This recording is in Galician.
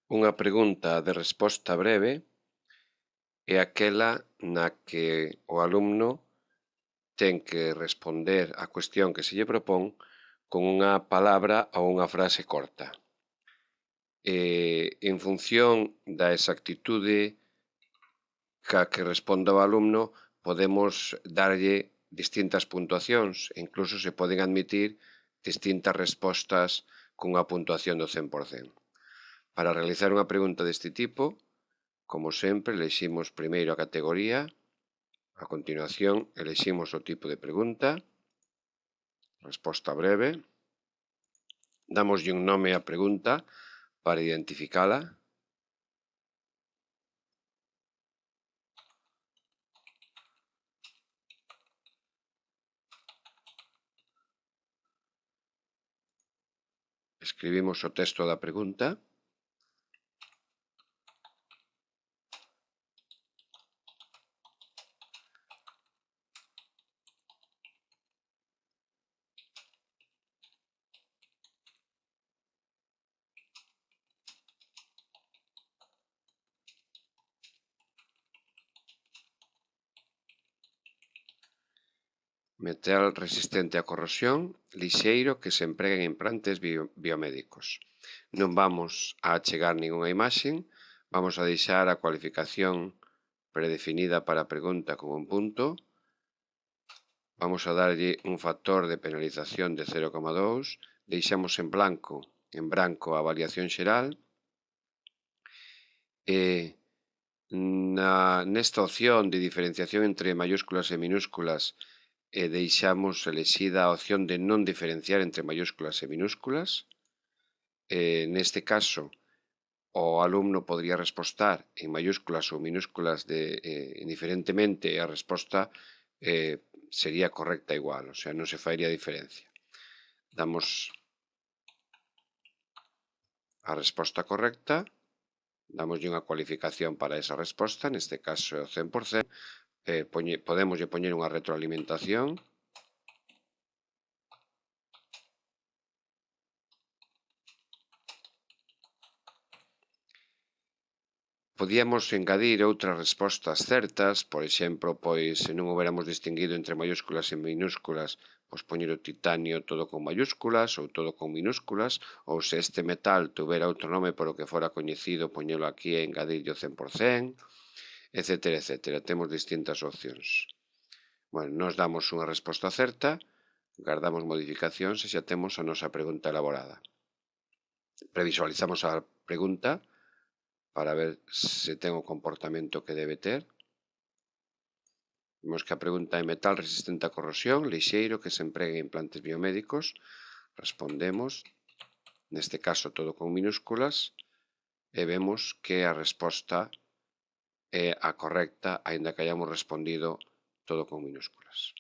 Unha pregunta de resposta breve é aquela na que o alumno ten que responder á cuestión que se lle propón con unha palabra ou unha frase corta. En función da exactitude ca que responda o alumno, podemos darlle distintas puntuacións e incluso se poden admitir distintas respostas cunha puntuación do 100%. Para realizar unha pregunta deste tipo, como sempre, eleximos primeiro a categoría, a continuación eleximos o tipo de pregunta, resposta breve, damoslle un nome á pregunta para identificala, escribimos o texto da pregunta, metal resistente á corrosión, lixeiro que se emprega en implantes biomédicos. Non vamos a achegar ningunha imaxe, vamos a deixar a cualificación predefinida para a pregunta con un punto, vamos a darlle un factor de penalización de 0,2, deixamos en branco a avaliación xeral, e nesta opción de diferenciación entre maiúsculas e minúsculas deixamos elexida a opción de non diferenciar entre maiúsculas e minúsculas. Neste caso, o alumno podría respostar en maiúsculas ou minúsculas indiferentemente e a resposta sería correcta igual, o sea, non se faría diferencia. Damos a resposta correcta, damoslle unha cualificación para esa resposta, neste caso é o 100%, podemoslle poñer unha retroalimentación, podíamos engadir outras respostas certas, por exemplo, pois se non houbéramos distinguido entre maiúsculas e minúsculas, pois poñer o titanio todo con maiúsculas ou todo con minúsculas, ou se este metal tuvera outro nome polo que fora coñecido, poñelo aquí e engadirlle o 100%, etcétera, etcétera. Temos distintas opcións. Bueno, nos damos unha resposta certa, guardamos modificacións e xa temos a nosa pregunta elaborada. Previsualizamos a pregunta para ver se ten o comportamento que debe ter. Vemos que a pregunta é metal resistente á corrosión, lixeiro que se emprega en implantes biomédicos. Respondemos, neste caso todo con minúsculas, e vemos que a resposta é a correcta, aínda que hayamos respondido todo con minúsculas.